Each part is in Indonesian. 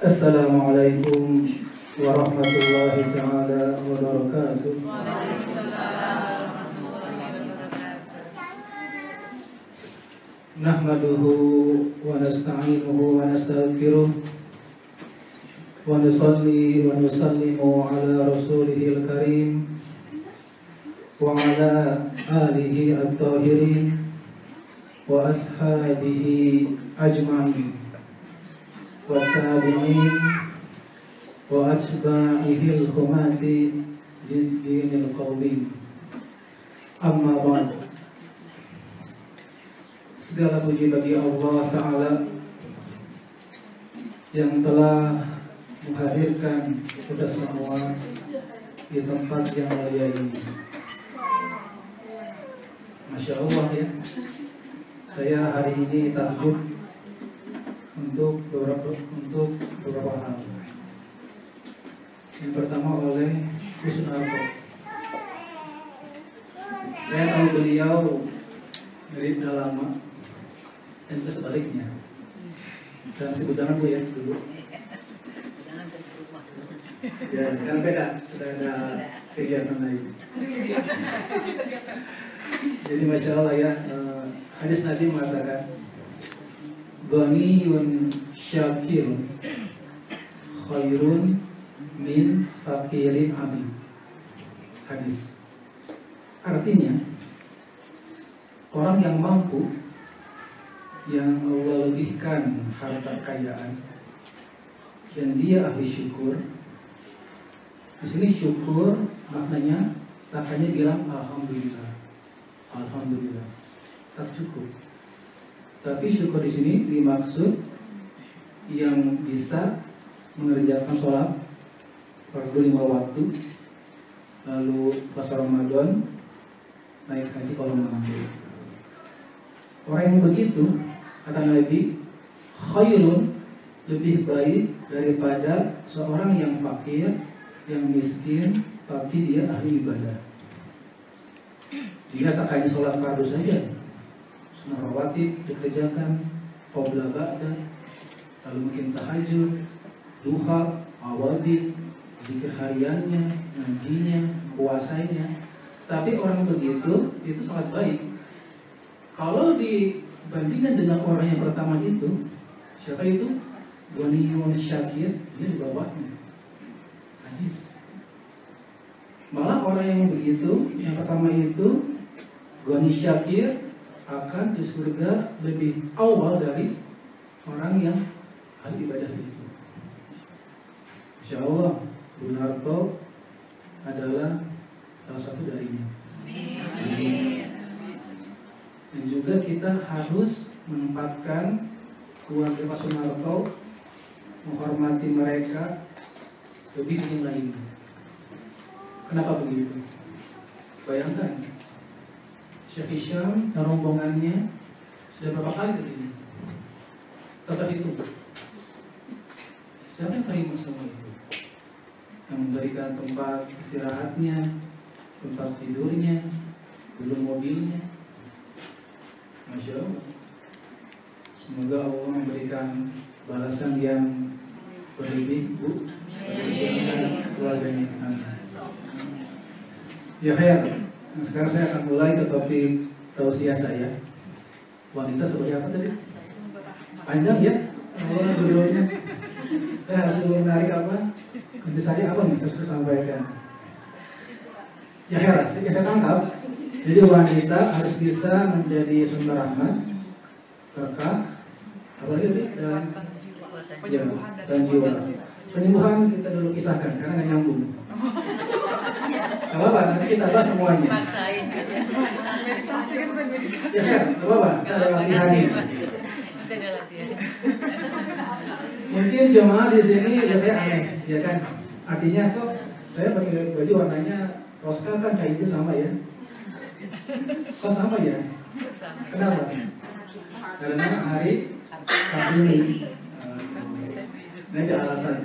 Assalamualaikum warahmatullahi ta'ala wabarakatuh. Nahmaduhu wa nasta'inuhu wa nastaghfiruh wa nusalli wa nusallimu ala rasulihil karim wa ala alihi at-tahirin wa ashabihi ajma'in wa tabi'in wa atba'ihil humati lid-dinil qawim. Amma ba'd. Segala puji bagi Allah Ta'ala yang telah menghadirkan kita semua di tempat yang mulia ini. Masya Allah ya, saya hari ini takjub untuk beberapa hal. Yang pertama oleh Gus Narto. Saya tahu beliau dari udah lama, dan juga sebaliknya. Jangan sebut jangan Bu ya dulu. Ya sekarang beda, sudah ada kegiatan lain. Jadi masya Allah ya, hadis Nabi mengatakan, Ghaniyun syakirun khairun min fakirin abi. Hadis. Artinya, orang yang mampu, yang Allah lebihkan harta kekayaan, dan dia ahli syukur. Di sini syukur maknanya tak hanya bilang alhamdulillah, alhamdulillah, tak cukup. Tapi syukur di sini dimaksud yang bisa mengerjakan sholat fardu 5 waktu, lalu puasa Ramadan, naik haji kalau mampu. Orang yang begitu, kata Nabi, khairun, lebih baik daripada seorang yang fakir, yang miskin, tapi dia ahli ibadah. Dia tak hanya sholat fardu saja, sunnah rawatib dikerjakan, qabla ba'da, lalu mungkin tahajud, duha, awabid, zikir hariannya, ngajinya, puasanya. Tapi orang begitu itu sangat baik. Kalau dibandingkan dengan orang yang pertama itu, siapa itu? Ghaniyun syakir, dia di bawahnya. Hadis. Malah orang yang begitu, yang pertama itu Ghani syakir, akan di surga lebih awal dari orang yang ahli ibadah itu. Insya Allah Bu Narto adalah salah satu darinya. Amin. Dan juga kita harus menempatkan keluarga Pak Sunarto, menghormati mereka lebih tinggi lagi. Kenapa begitu? Bayangkan, Syekh Hisham dan rombongannya sudah berapa kali ke sini? Tetap itu. Siapa yang terima semua itu? Yang memberikan tempat istirahatnya, tempat tidurnya, belum mobilnya. Masya Allah. Semoga Allah memberikan balasan yang berlebih, Bu, bagi keluarganya. Ya khair. Nah, sekarang saya akan mulai ke topik tausiah saya. Wanita sebagai apa tadi? Panjang ya? Oh, videonya. Saya harus dulu menarik apa? Intisari apa nih saya sudah sampaikan? Ya khair, saya tangkap. Jadi wanita harus bisa menjadi sumber rahmat, berkah, apalagi dan jiwa. Penyembuhan kita dulu kisahkan karena nggak nyambung. Gak apa-apa, nanti kita bahas semuanya. Ya kan, gak apa-apa, kita ada latihannya. Mungkin jemaah di sini biasanya aneh, ya kan? Artinya kok saya pakai baju warnanya roska kan kayak itu sama ya? Kok sama ya? Kenapa? Karena hari Kartini. Nah, itu alasan.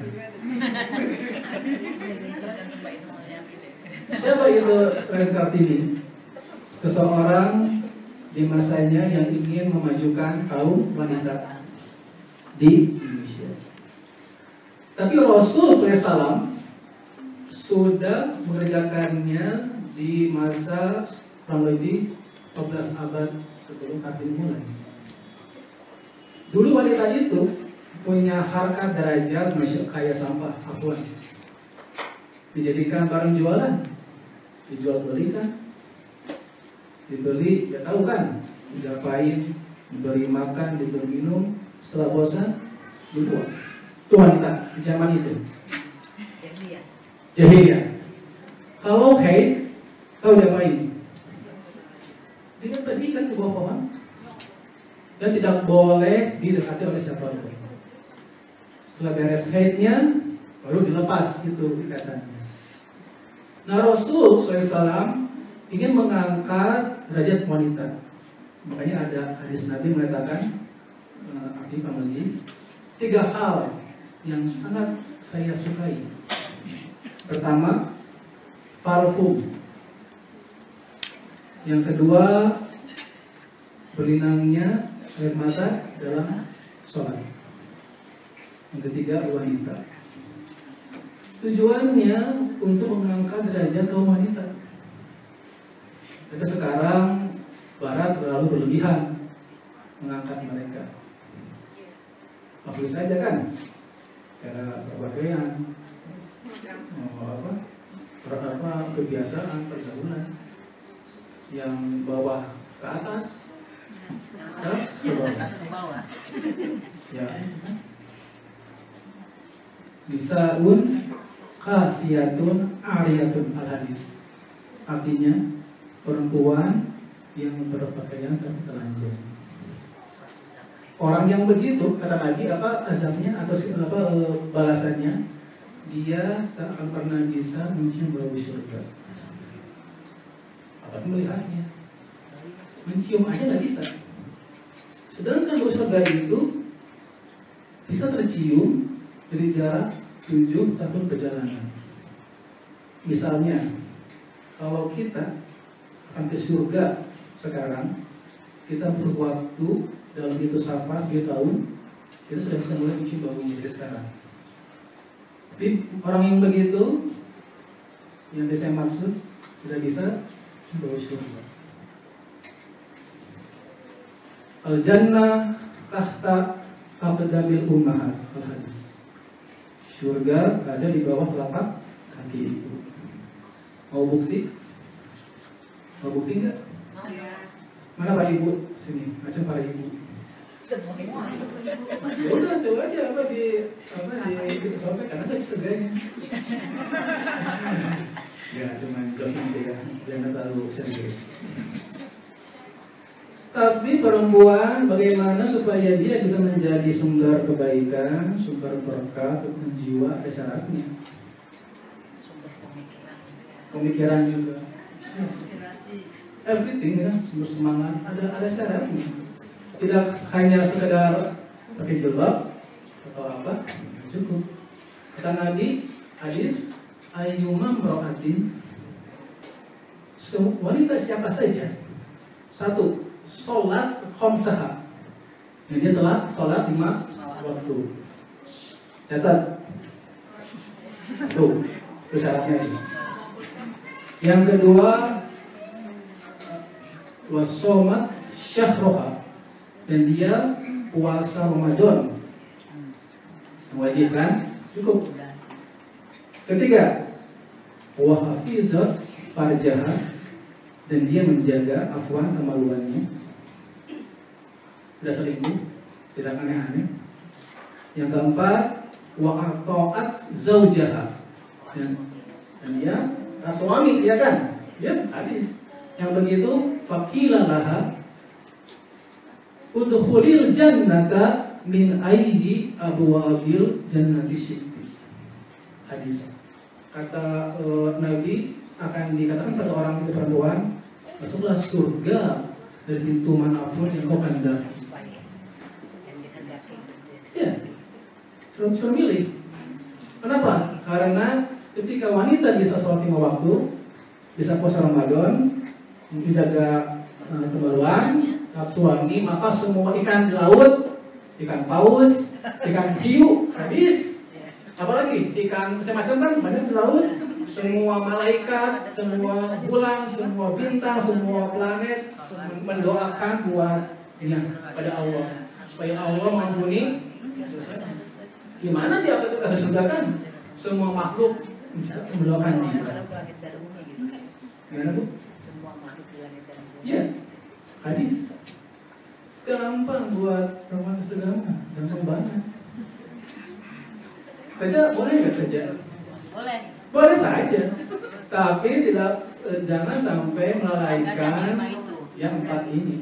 Siapa itu Fred Kartini? Seseorang di masanya yang ingin memajukan kaum wanita di Indonesia. Tapi Rasul SAW sudah mengerjakannya di masa kurang lebih 14 abad sebelum Kartini mulai. Dulu wanita itu punya harkat derajat masih kaya sampah, afwan. Dijadikan barang jualan, dijual belikan, dibeli, ya tahu kan, diapain, diberi makan, diberi minum, setelah bosan, dibuang. Itu wanita di zaman itu. Jahiliyah. Kalau haid, tahu diapain? Diberikan ke bawah pohon dan tidak boleh didekati oleh siapapun. Setelah beres haidnya, baru dilepas itu ikatannya. Nah, Rasul SAW ingin mengangkat derajat wanita. Makanya ada hadis Nabi mengatakan, arti pamali, 3 hal yang sangat saya sukai. Pertama, parfum. Yang kedua, berlinangnya air mata dalam sholat. Yang ketiga, wanita. Tujuannya untuk mengangkat derajat kaum wanita. Tapi sekarang Barat terlalu berlebihan mengangkat mereka. Maklum saja kan, cara berpakaian, kebiasaan pergaulan yang bawah ke atas, atas ke bawah. Ya. Nisaun khasiyatun ariyatun al-hadis. Artinya perempuan yang berpakaian telanjang. Orang yang begitu, kata Nabi, apa azabnya atau apa balasannya? Dia tak akan pernah bisa mencium bau surga. Apalagi melihatnya, mencium aja nggak bisa. Sedangkan bau surga itu bisa tercium dari jarak 7 tahun perjalanan. Misalnya, kalau kita akan ke surga sekarang, kita butuh waktu dalam itu safar 2 tahun, kita sudah bisa mulai mencium baunya dari sekarang. Tapi orang yang begitu, yang saya maksud, tidak bisa bau surga. Al-jannah tahta aqdamil ummahat, al-hadis. Surga ada di bawah telapak kaki ibu. Mau bukti? Mau bukti nggak? Mana Pak Ibu? Sini, macam Pak Ibu. Semua. Ya udah, coba aja di sobek karena ada surganya. Ya, cuma jogging ya, jangan terlalu serius. Tapi perempuan bagaimana supaya dia bisa menjadi sumber kebaikan, sumber berkah untuk jiwa, ada syaratnya. Sumber Pemikiran juga. inspirasi. Everything ya, sumber semangat ada syaratnya. Tidak hanya sekedar pakai jilbab atau apa, cukup. Kata Nabi, hadis ayyumam ra'atin, wanita siapa saja, 1, sholat khamsaha, dia telah sholat 5 waktu. Catat tuh, itu syaratnya. Yang kedua, wasomat syahroha, dan dia puasa Ramadan, mewajibkan, cukup. Ketiga, wahafizat farjaha, dan dia menjaga afwan kemaluannya, tidak selingkuh, tidak aneh-aneh. Yang keempat, wa'atoat zaujaha, dan dia suami, ya kan? Ya, hadis. Yang begitu, fakilalaha udkhulil jannata min ayyi abwabil jannati syi'ti. Hadis. Kata Nabi, akan dikatakan pada orang itu perempuan, masuklah surga dari pintu manapun yang kau kehendaki. Ya, suruh milih. Kenapa? Karena ketika wanita bisa sholat 5 waktu, bisa puasa Ramadan, menjaga kemaluan, suami, maka semua ikan di laut, ikan paus, ikan hiu, habis. Apalagi ikan macam-macam kan banyak di laut. Semua malaikat, semua bulan, semua bintang, semua planet mendoakan buatnya pada Allah supaya Allah mengampuni. Gimana dia harus surgakan? Semua makhluk mendoakan dia. Gimana Bu? Semua makhluk di langit dan bumi. Iya, hadis. Gampang buat roman sederhana, gampang banget. Kerja boleh nggak kerja? Boleh. Boleh saja, tapi tidak jangan sampai melalaikan yang 4 ini.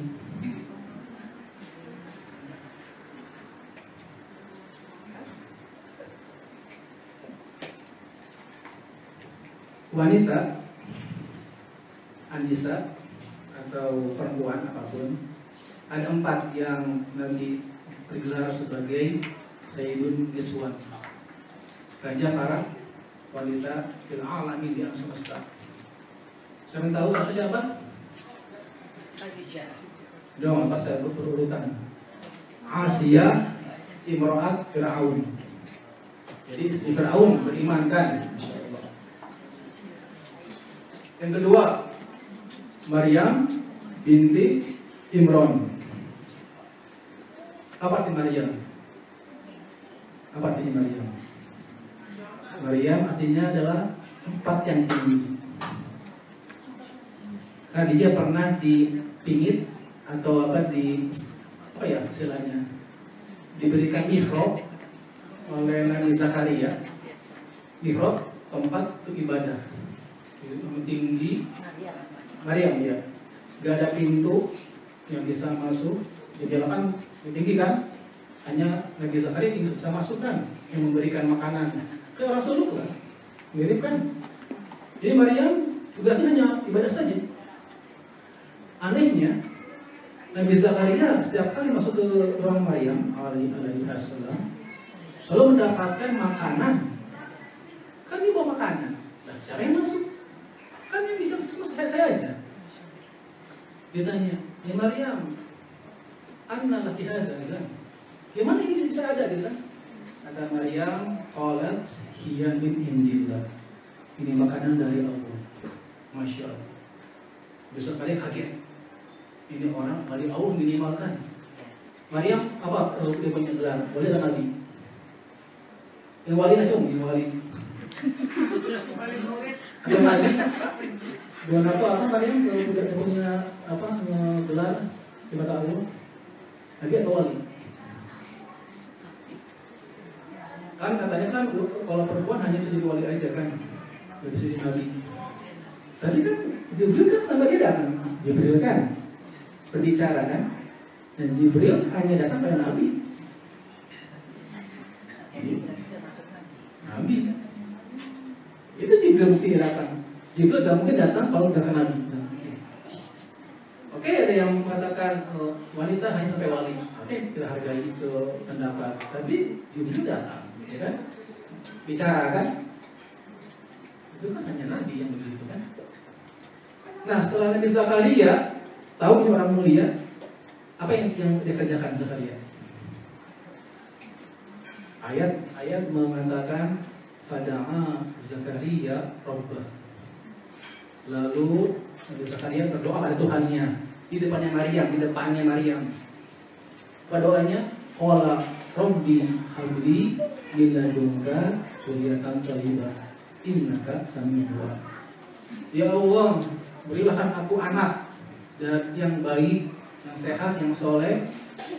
Wanita, Anissa atau perempuan apapun, ada 4 yang nanti digelar sebagai Sayyidun Niswan, raja para wanita fil alamin di alam semesta. Saya tahu satu siapa? Khadijah. Dong, pas saya berurutan. Asia, imro'at Fir'aun. Jadi istri Fir'aun beriman kan? Insyaallah. Yang kedua, Maryam binti Imron. Apa arti Maryam? Apa artinya Maryam? Maryam artinya adalah tempat yang tinggi. Nah, dia pernah dipingit atau apa ya istilahnya, diberikan mihrab oleh Nabi Zakaria. Mihrab tempat untuk ibadah. Yang tinggi. Maryam ya. Gak ada pintu yang bisa masuk. Jadi kan tinggi kan? Hanya Nabi Zakaria yang bisa masuk kan, yang memberikan makanan. Kayak Rasulullah, mirip kan? Jadi Maryam tugasnya hanya ibadah saja. Anehnya, Nabi Zakaria setiap kali masuk ke ruang Maryam alaihissalam selalu mendapatkan makanan. Kan dia bawa makanan. Nah, siapa yang masuk? Kan yang bisa cuma saya aja. Dia tanya, ya Maryam, anna laki hadza kan? Gimana ini bisa ada gitu kan? Kata Maryam, qalat hiya min indillah. Ini makanan dari Allah. Masya Allah. Besok kalian kaget. Ini orang dari Allah minimalkan. Maryam apa? Dia punya gelar. Boleh tak Nabi? Yang wali aja om, yang wali. Ada Nabi. Dengan apa Maryam kalau tidak punya apa gelar di mata Allah? Nabi atau wali? Kan katanya kan kalau perempuan hanya bisa jadi wali aja kan, nggak bisa jadi nabi. Tadi kan Jibril kan sama dia datang, Jibril kan berbicara kan, dan Jibril hanya datang pada nabi. Nabi. Itu Jibril mesti datang. Jibril gak mungkin datang kalau udah ke nabi. Oke, ada yang mengatakan wanita hanya sampai wali. Oke, kita hargai itu pendapat. Tapi Jibril datang. Ya kan? Bicara kan? Itu kan hanya Nabi yang begitu kan? Nah, setelah Nabi Zakaria tahu dia orang mulia, apa yang dia kerjakan Zakaria? Ayat mengatakan fada'a Zakaria Rabbah. Lalu Nabi Zakaria berdoa pada Tuhannya di depannya Maryam. Pada doanya qala Rabbi habli min ladunka dzurriyyatan thayyibah innaka samiul du'a. Ya Allah, berilah aku anak dan yang baik, yang sehat, yang soleh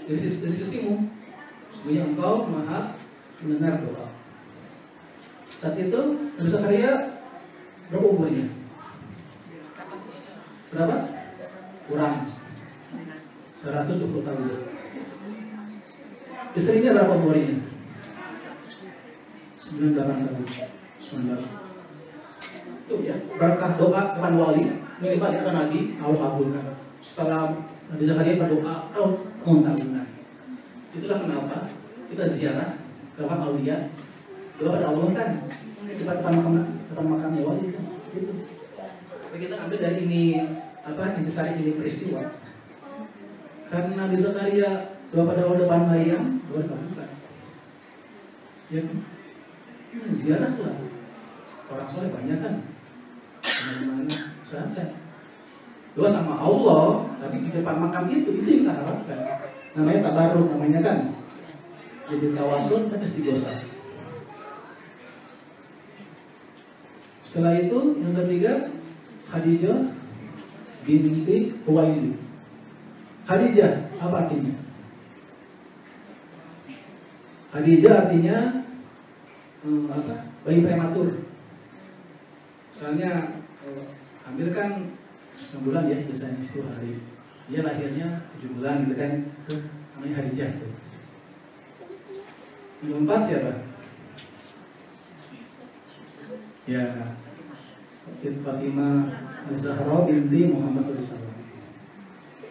dari sisimu. Sesungguhnya Engkau Maha mendengar doa. Saat itu Nabi Zakaria berapa umurnya? Berapa? Kurang 120 tahun. Istrinya berapa umurnya? 98 tahun. 19. Itu ya, berkah doa depan wali, minimal itu Nabi Allah kabulkan. Setelah Nabi Zakaria berdoa, mohon ampunan. Itulah kenapa kita ziarah ke makam aulia, doa pada Allah kan, depan makamnya wali kan. Gitu. Kita ambil dari ini intisari ini peristiwa. Karena Nabi Zakaria doa pada Allah depan Maryam, doa dikabulkan. Ya kan? ziarah lah. Orang soleh banyak kan. Kemana-mana santai. Doa sama Allah, tapi di depan makam itu yang kita harapkan. Namanya tabarruk, namanya kan. Jadi tawasul tapi istighosah. Setelah itu yang ketiga Khadijah binti Khuwailid. Khadijah apa artinya? Khadijah artinya bayi prematur. Soalnya hamil kan 6 bulan ya, biasanya 10 hari. Dia lahirnya 7 bulan gitu kan. Itu namanya Khadijah itu. Yang keempat siapa? Ya, Fatimah Zahra binti Muhammad SAW.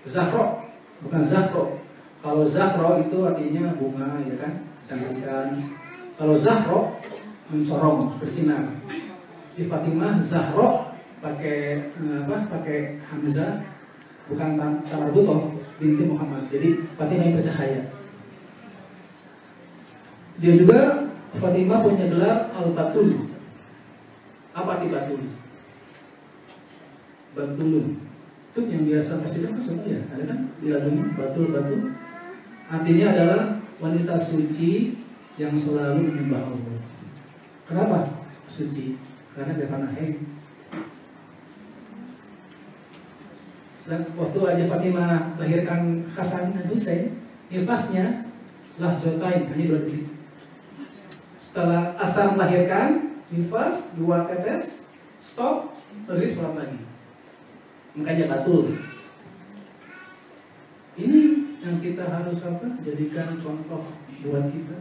Zahra, bukan Zahro. Kalau Zahra itu artinya bunga, ya kan, cantikan. Kalau Zahra mensorong, bersinar. Di Fatimah Zahra pakai pakai hamzah, bukan tamarbutoh, binti Muhammad. Jadi Fatimah yang bercahaya. Dia juga Fatimah punya gelar Al-Batul. Apa arti Batul? Batulun. Itu yang biasa presiden kan semua ya, ada kan di lagunya Batul. Artinya adalah wanita suci yang selalu menyembah Allah. Kenapa suci? Karena dia pernah haid. Waktu aja Fatimah lahirkan Hasan dan Husain, nifasnya lahzatain, hanya 2 detik. Setelah asar melahirkan, nifas 2 tetes, stop, maghrib sholat lagi. Makanya Batul. Ini yang kita harus jadikan contoh buat kita.